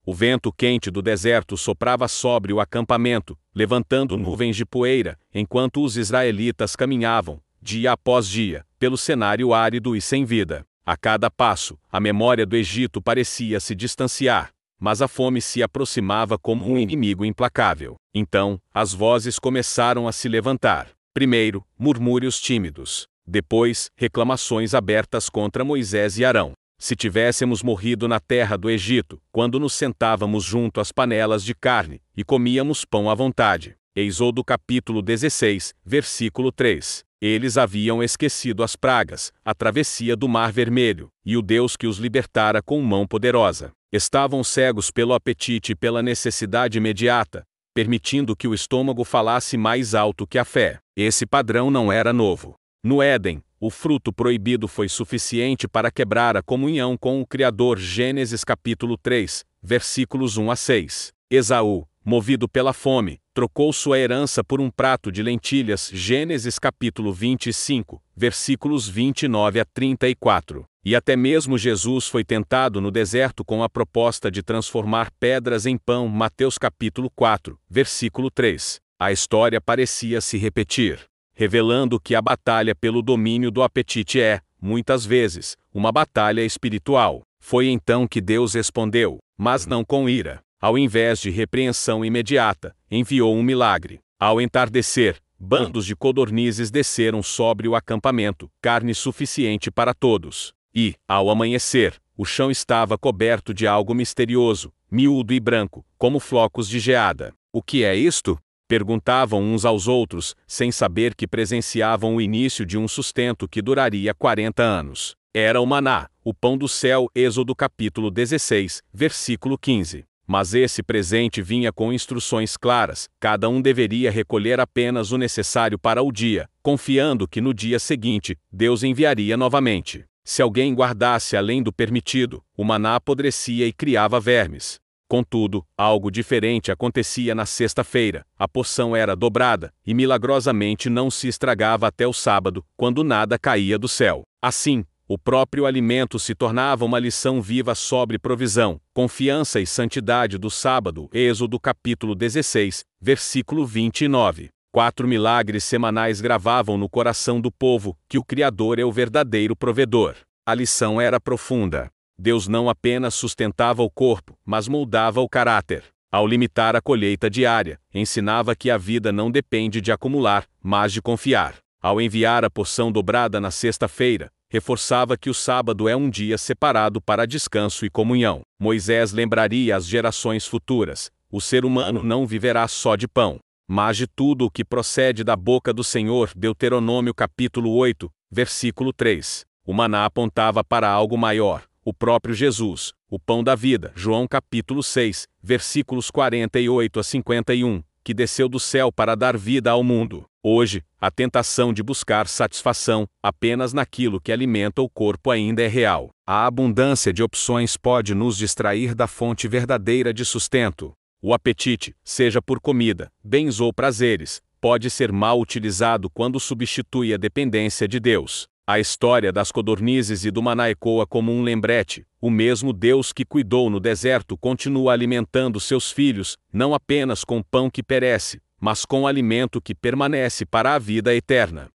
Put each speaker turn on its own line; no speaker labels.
O vento quente do deserto soprava sobre o acampamento, levantando nuvens de poeira, enquanto os israelitas caminhavam, dia após dia, pelo cenário árido e sem vida. A cada passo, a memória do Egito parecia se distanciar, mas a fome se aproximava como um inimigo implacável. Então, as vozes começaram a se levantar. Primeiro, murmúrios tímidos. Depois, reclamações abertas contra Moisés e Arão. Se tivéssemos morrido na terra do Egito, quando nos sentávamos junto às panelas de carne, e comíamos pão à vontade. Êxodo capítulo 16, versículo 3. Eles haviam esquecido as pragas, a travessia do Mar Vermelho, e o Deus que os libertara com mão poderosa. Estavam cegos pelo apetite e pela necessidade imediata, permitindo que o estômago falasse mais alto que a fé. Esse padrão não era novo. No Éden, o fruto proibido foi suficiente para quebrar a comunhão com o Criador. Gênesis capítulo 3, versículos 1 a 6. Esaú, movido pela fome, trocou sua herança por um prato de lentilhas. Gênesis capítulo 25, versículos 29 a 34. E até mesmo Jesus foi tentado no deserto com a proposta de transformar pedras em pão. Mateus capítulo 4, versículo 3. A história parecia se repetir, revelando que a batalha pelo domínio do apetite é, muitas vezes, uma batalha espiritual. Foi então que Deus respondeu, mas não com ira. Ao invés de repreensão imediata, enviou um milagre. Ao entardecer, bandos de codornizes desceram sobre o acampamento, carne suficiente para todos. E, ao amanhecer, o chão estava coberto de algo misterioso, miúdo e branco, como flocos de geada. O que é isto? Perguntavam uns aos outros, sem saber que presenciavam o início de um sustento que duraria 40 anos. Era o maná, o pão do céu. Êxodo capítulo 16, versículo 15. Mas esse presente vinha com instruções claras: cada um deveria recolher apenas o necessário para o dia, confiando que no dia seguinte, Deus enviaria novamente. Se alguém guardasse além do permitido, o maná apodrecia e criava vermes. Contudo, algo diferente acontecia na sexta-feira. A porção era dobrada, e milagrosamente não se estragava até o sábado, quando nada caía do céu. Assim, o próprio alimento se tornava uma lição viva sobre provisão, confiança e santidade do sábado. Êxodo capítulo 16, versículo 29. 4 milagres semanais gravavam no coração do povo que o Criador é o verdadeiro provedor. A lição era profunda. Deus não apenas sustentava o corpo, mas moldava o caráter. Ao limitar a colheita diária, ensinava que a vida não depende de acumular, mas de confiar. Ao enviar a porção dobrada na sexta-feira, reforçava que o sábado é um dia separado para descanso e comunhão. Moisés lembraria às gerações futuras: o ser humano não viverá só de pão, mas de tudo o que procede da boca do Senhor. Deuteronômio capítulo 8, versículo 3. O maná apontava para algo maior, o próprio Jesus, o pão da vida. João capítulo 6, versículos 48 a 51, que desceu do céu para dar vida ao mundo. Hoje, a tentação de buscar satisfação apenas naquilo que alimenta o corpo ainda é real. A abundância de opções pode nos distrair da fonte verdadeira de sustento. O apetite, seja por comida, bens ou prazeres, pode ser mal utilizado quando substitui a dependência de Deus. A história das codornizes e do maná ecoa como um lembrete: o mesmo Deus que cuidou no deserto continua alimentando seus filhos, não apenas com pão que perece, mas com alimento que permanece para a vida eterna.